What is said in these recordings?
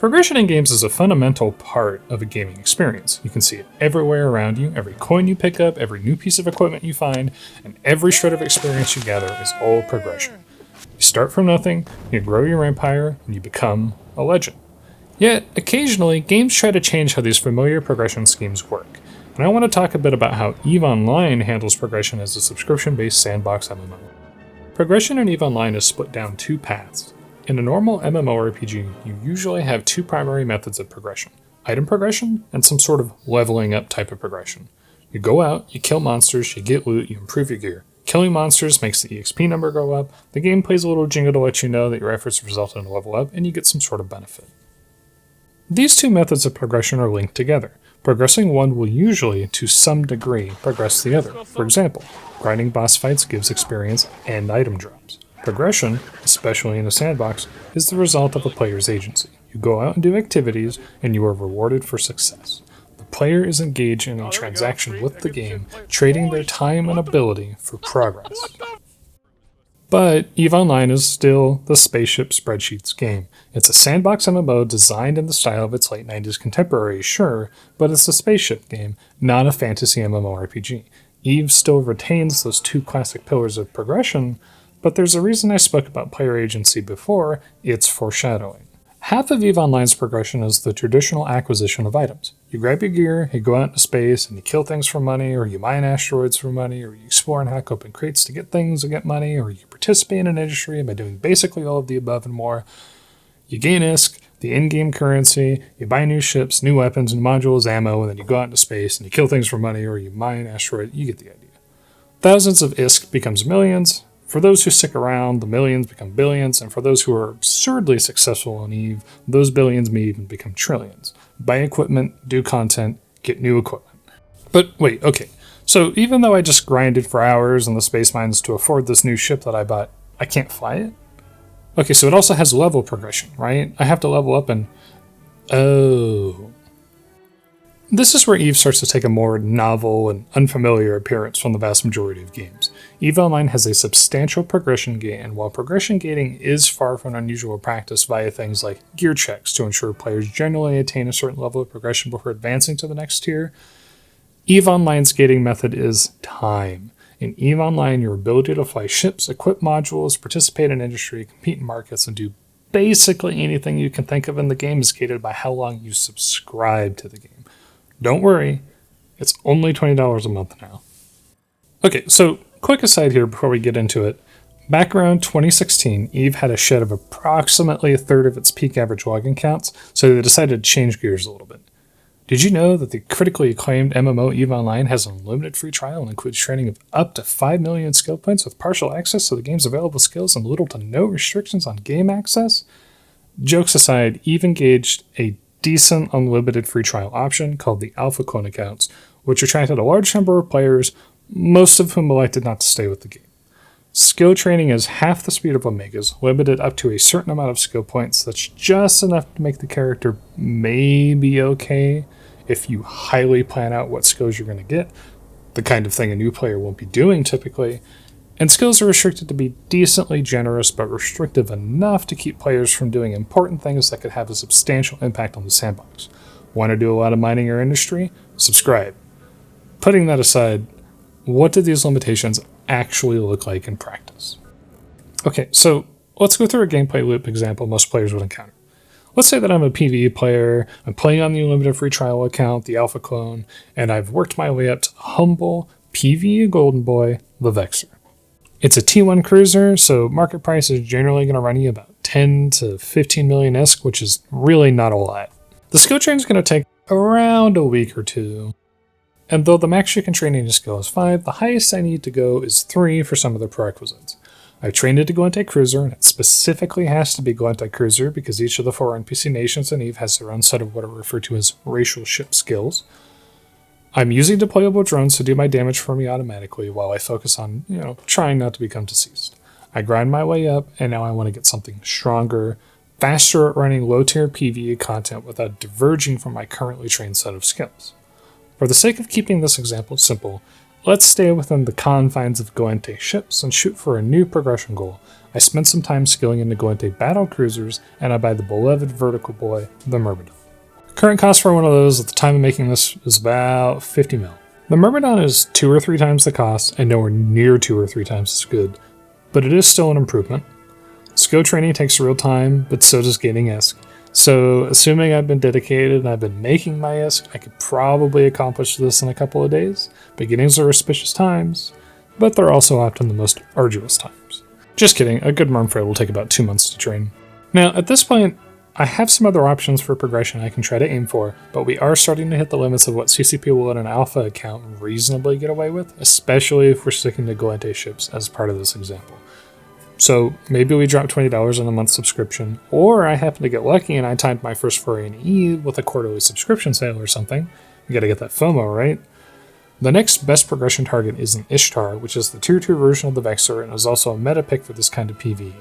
Progression in games is a fundamental part of a gaming experience. You can see it everywhere around you. Every coin you pick up, every new piece of equipment you find, and every shred of experience you gather is all progression. You start from nothing, you grow your empire, and you become a legend. Yet, occasionally, games try to change how these familiar progression schemes work. And I want to talk a bit about how EVE Online handles progression as a subscription-based sandbox MMO. Progression in EVE Online is split down two paths. In a normal MMORPG, you usually have two primary methods of progression: item progression and some sort of leveling up type of progression. You go out, you kill monsters, you get loot, you improve your gear. Killing monsters makes the EXP number go up, the game plays a little jingle to let you know that your efforts result in a level up, and you get some sort of benefit. These two methods of progression are linked together. Progressing one will usually, to some degree, progress the other. For example, grinding boss fights gives experience and item drops. Progression, especially in a sandbox, is the result of a player's agency. You go out and do activities, and you are rewarded for success. The player is engaged in a transaction with the game, trading their time and ability for progress. But EVE Online is still the spaceship spreadsheets game. It's a sandbox MMO designed in the style of its late 90s contemporaries, sure, but it's a spaceship game, not a fantasy MMORPG. EVE still retains those two classic pillars of progression, but there's a reason I spoke about player agency before: it's foreshadowing. Half of EVE Online's progression is the traditional acquisition of items. You grab your gear, you go out into space, and you kill things for money, or you mine asteroids for money, or you explore and hack open crates to get things to get money, or you participate in an industry by doing basically all of the above and more. You gain ISK, the in-game currency, you buy new ships, new weapons, new modules, ammo, and then you go out into space and you kill things for money, or you mine asteroids. You get the idea. Thousands of ISK becomes millions. For those who stick around, the millions become billions, and for those who are absurdly successful on EVE, those billions may even become trillions. Buy equipment, do content, get new equipment. But wait, okay, so even though I just grinded for hours in the space mines to afford this new ship that I bought, I can't fly it? Okay, so it also has level progression, right? I have to level up and... oh... This is where EVE starts to take a more novel and unfamiliar appearance from the vast majority of games. EVE Online has a substantial progression gate, and while progression gating is far from an unusual practice via things like gear checks to ensure players generally attain a certain level of progression before advancing to the next tier, EVE Online's gating method is time. In EVE Online, your ability to fly ships, equip modules, participate in industry, compete in markets, and do basically anything you can think of in the game is gated by how long you subscribe to the game. Don't worry, it's only $20 a month now. Okay, so quick aside here before we get into it. Back around 2016, EVE had a shed of approximately a third of its peak average login counts, so they decided to change gears a little bit. Did you know that the critically acclaimed MMO EVE Online has an unlimited free trial and includes training of up to 5 million skill points with partial access to the game's available skills and little to no restrictions on game access? Jokes aside, EVE engaged a decent unlimited free trial option called the Alpha Clone accounts, which attracted a large number of players, most of whom elected not to stay with the game. Skill training is half the speed of Omegas, limited up to a certain amount of skill points. That's just enough to make the character maybe okay if you highly plan out what skills you're going to get, the kind of thing a new player won't be doing typically. And skills are restricted to be decently generous, but restrictive enough to keep players from doing important things that could have a substantial impact on the sandbox. Want to do a lot of mining or industry? Subscribe. Putting that aside, what do these limitations actually look like in practice? Okay, so let's go through a gameplay loop example most players would encounter. Let's say that I'm a PvE player, I'm playing on the unlimited free trial account, the Alpha Clone, and I've worked my way up to humble PvE golden boy, the Vexer. It's a T1 cruiser, so market price is generally going to run you about 10 to 15 million ISK, which is really not a lot. The skill train is going to take around a week or two, and though the max you can train in a skill is 5, the highest I need to go is 3 for some of the prerequisites. I've trained it to go anti-cruiser, and it specifically has to be go anti-cruiser because each of the 4 NPC nations in EVE has their own set of what are referred to as racial ship skills. I'm using deployable drones to do my damage for me automatically while I focus on, trying not to become deceased. I grind my way up, and now I want to get something stronger, faster at running low-tier PvE content without diverging from my currently trained set of skills. For the sake of keeping this example simple, let's stay within the confines of Goente ships and shoot for a new progression goal. I spent some time skilling into Goente battle cruisers, and I buy the beloved vertical boy, the Myrmidon. Current cost for one of those at the time of making this is about 50 mil. The Myrmidon is 2 or 3 times the cost and nowhere near 2 or 3 times as good, but it is still an improvement. Skill training takes real time, but so does gaining ISK. So, assuming I've been dedicated and I've been making my ISK, I could probably accomplish this in a couple of days. Beginnings are auspicious times, but they're also often the most arduous times. Just kidding, a good Myrmfrey will take about 2 months to train. Now, at this point, I have some other options for progression I can try to aim for, but we are starting to hit the limits of what CCP will let an alpha account reasonably get away with, especially if we're sticking to Goente ships as part of this example. So maybe we drop $20 on a month subscription, or I happen to get lucky and I timed my first foray in EVE with a quarterly subscription sale or something. You gotta get that FOMO, right? The next best progression target is an Ishtar, which is the tier 2 version of the Vexor and is also a meta pick for this kind of PvE.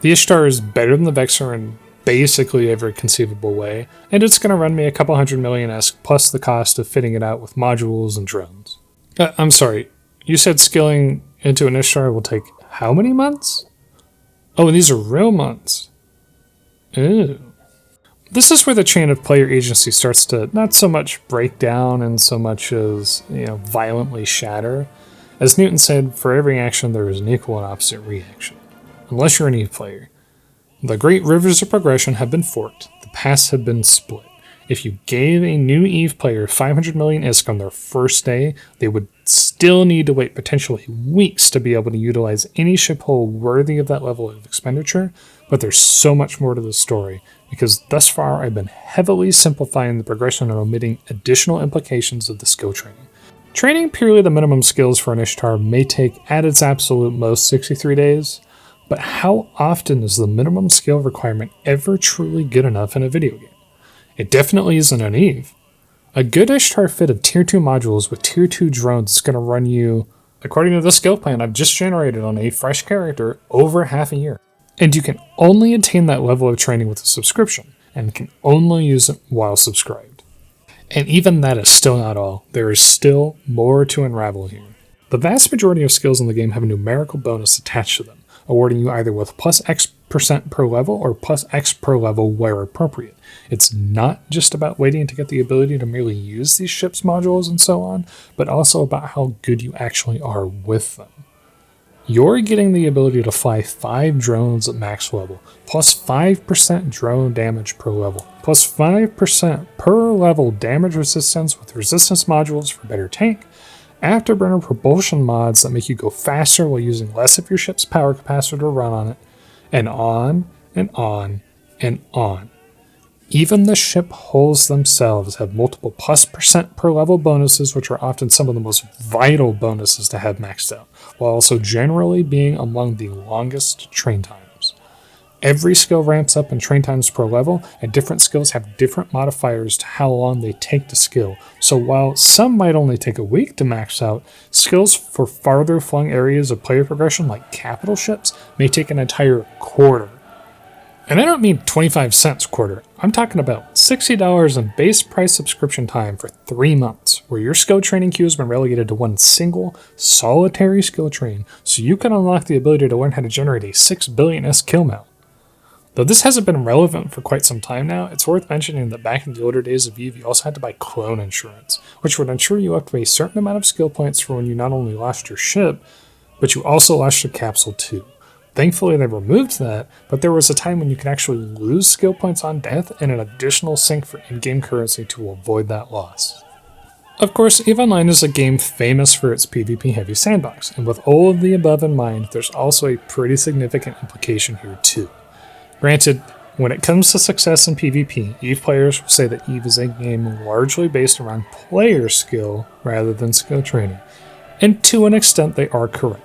The Ishtar is better than the Vexor in basically every conceivable way, and it's gonna run me a couple hundred million ESK plus the cost of fitting it out with modules and drones. I'm sorry, you said skilling into an Ishtar will take how many months? Oh, and these are real months. Ew. This is where the chain of player agency starts to not so much break down and so much as, violently shatter. As Newton said, for every action there is an equal and opposite reaction. Unless you're an EVE player. The great rivers of progression have been forked. The paths have been split. If you gave a new EVE player 500 million ISK on their first day, they would still need to wait potentially weeks to be able to utilize any ship hull worthy of that level of expenditure, but there's so much more to the story, because thus far I've been heavily simplifying the progression and omitting additional implications of the skill training. Training purely the minimum skills for an Ishtar may take, at its absolute most, 63 days, but how often is the minimum skill requirement ever truly good enough in a video game? It definitely isn't on EVE. A good Ishtar fit of tier 2 modules with tier 2 drones is going to run you, according to the skill plan I've just generated on a fresh character, over half a year. And you can only attain that level of training with a subscription, and can only use it while subscribed. And even that is still not all. There is still more to unravel here. The vast majority of skills in the game have a numerical bonus attached to them, awarding you either with plus X% per level or plus X per level where appropriate. It's not just about waiting to get the ability to merely use these ships modules and so on, but also about how good you actually are with them. You're getting the ability to fly 5 drones at max level, plus 5% drone damage per level, plus 5% per level damage resistance with resistance modules for better tank, afterburner propulsion mods that make you go faster while using less of your ship's power capacitor to run on it, and on and on and on. Even the ship hulls themselves have multiple plus % per level bonuses, which are often some of the most vital bonuses to have maxed out, while also generally being among the longest train times. Every skill ramps up in train times per level, and different skills have different modifiers to how long they take to skill. So while some might only take a week to max out, skills for farther flung areas of player progression like capital ships may take an entire quarter. And I don't mean 25 cents quarter, I'm talking about $60 in base price subscription time for 3 months, where your skill training queue has been relegated to one single, solitary skill train, so you can unlock the ability to learn how to generate a 6 billion S kill mount. Though this hasn't been relevant for quite some time now, it's worth mentioning that back in the older days of EVE, you also had to buy clone insurance, which would insure you up to a certain amount of skill points for when you not only lost your ship, but you also lost your capsule too. Thankfully, they removed that, but there was a time when you could actually lose skill points on death and an additional sink for in-game currency to avoid that loss. Of course, EVE Online is a game famous for its PvP-heavy sandbox, and with all of the above in mind, there's also a pretty significant implication here too. Granted, when it comes to success in PvP, EVE players will say that EVE is a game largely based around player skill rather than skill training, and to an extent they are correct.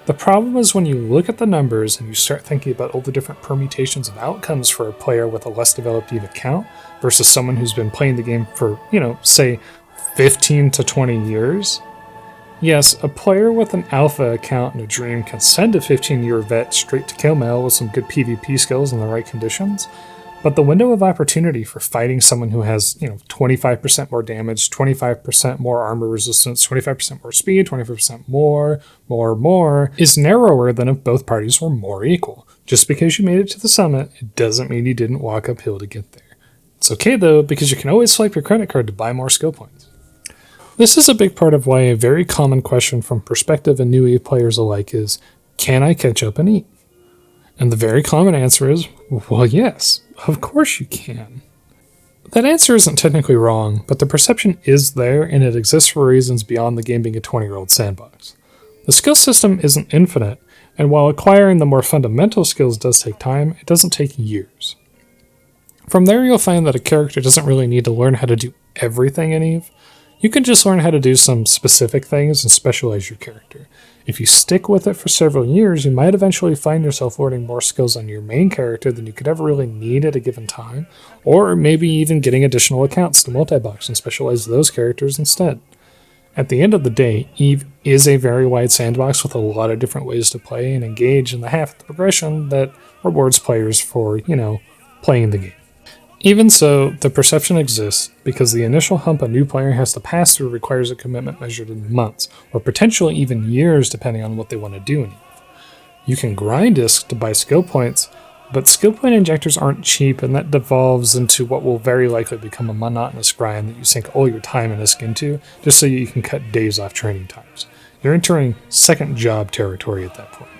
The problem is when you look at the numbers and you start thinking about all the different permutations of outcomes for a player with a less developed EVE account versus someone who's been playing the game for, say 15 to 20 years. Yes, a player with an alpha account and a dream can send a 15-year vet straight to kill mail with some good PvP skills and the right conditions, But the window of opportunity for fighting someone who has, 25% more damage, 25% more armor resistance, 25% more speed, 25% more, is narrower than if both parties were more equal. Just because you made it to the summit, it doesn't mean you didn't walk uphill to get there. It's okay though, because you can always swipe your credit card to buy more skill points. This is a big part of why a very common question from prospective and new EVE players alike is, can I catch up in EVE? And the very common answer is, well, yes, of course you can. That answer isn't technically wrong, but the perception is there, and it exists for reasons beyond the game being a 20-year-old sandbox. The skill system isn't infinite, and while acquiring the more fundamental skills does take time, it doesn't take years. From there, you'll find that a character doesn't really need to learn how to do everything in EVE. You can just learn how to do some specific things and specialize your character. If you stick with it for several years, you might eventually find yourself learning more skills on your main character than you could ever really need at a given time, or maybe even getting additional accounts to multi-box and specialize those characters instead. At the end of the day, EVE is a very wide sandbox with a lot of different ways to play and engage in the half of the progression that rewards players for, playing the game. Even so, the perception exists because the initial hump a new player has to pass through requires a commitment measured in months, or potentially even years depending on what they want to do in EVE. You can grind discs to buy skill points, but skill point injectors aren't cheap, and that devolves into what will very likely become a monotonous grind that you sink all your time and disc into, just so you can cut days off training times. You're entering second job territory at that point.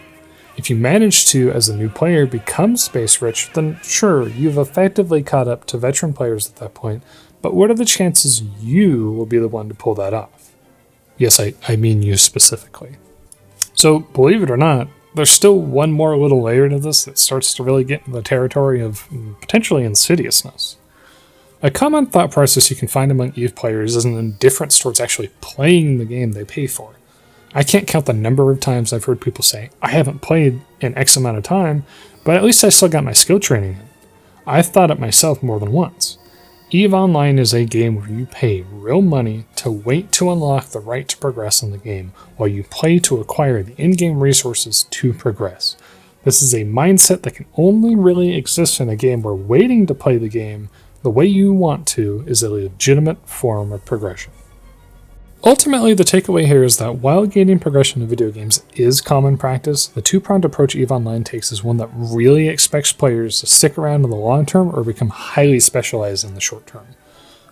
If you manage to, as a new player, become space rich, then sure, you've effectively caught up to veteran players at that point, but what are the chances you will be the one to pull that off? Yes, I mean you specifically. So, believe it or not, there's still one more little layer to this that starts to really get into the territory of potentially insidiousness. A common thought process you can find among EVE players is an indifference towards actually playing the game they pay for. I can't count the number of times I've heard people say, I haven't played in X amount of time, but at least I still got my skill training in. I've thought it myself more than once. EVE Online is a game where you pay real money to wait to unlock the right to progress in the game, while you play to acquire the in-game resources to progress. This is a mindset that can only really exist in a game where waiting to play the game the way you want to is a legitimate form of progression. Ultimately, the takeaway here is that while gaining progression in video games is common practice, the two-pronged approach EVE Online takes is one that really expects players to stick around in the long term or become highly specialized in the short term.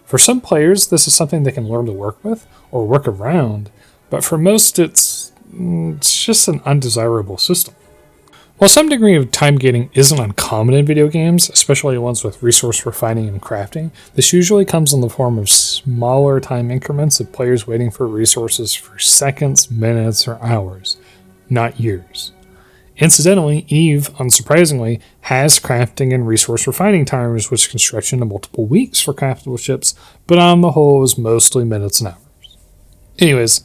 For some players, this is something they can learn to work with or work around, but for most, it's just an undesirable system. While some degree of time gating isn't uncommon in video games, especially ones with resource refining and crafting, this usually comes in the form of smaller time increments of players waiting for resources for seconds, minutes, or hours, not years. Incidentally, EVE, unsurprisingly, has crafting and resource refining timers which can stretch into multiple weeks for craftable ships, but on the whole is mostly minutes and hours. Anyways,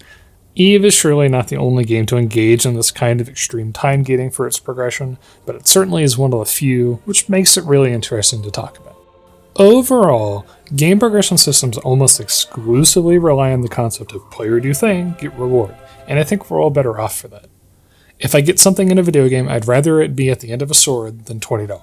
EVE is surely not the only game to engage in this kind of extreme time gating for its progression, but it certainly is one of the few, which makes it really interesting to talk about. Overall, game progression systems almost exclusively rely on the concept of play or do thing, get reward, and I think we're all better off for that. If I get something in a video game, I'd rather it be at the end of a sword than $20.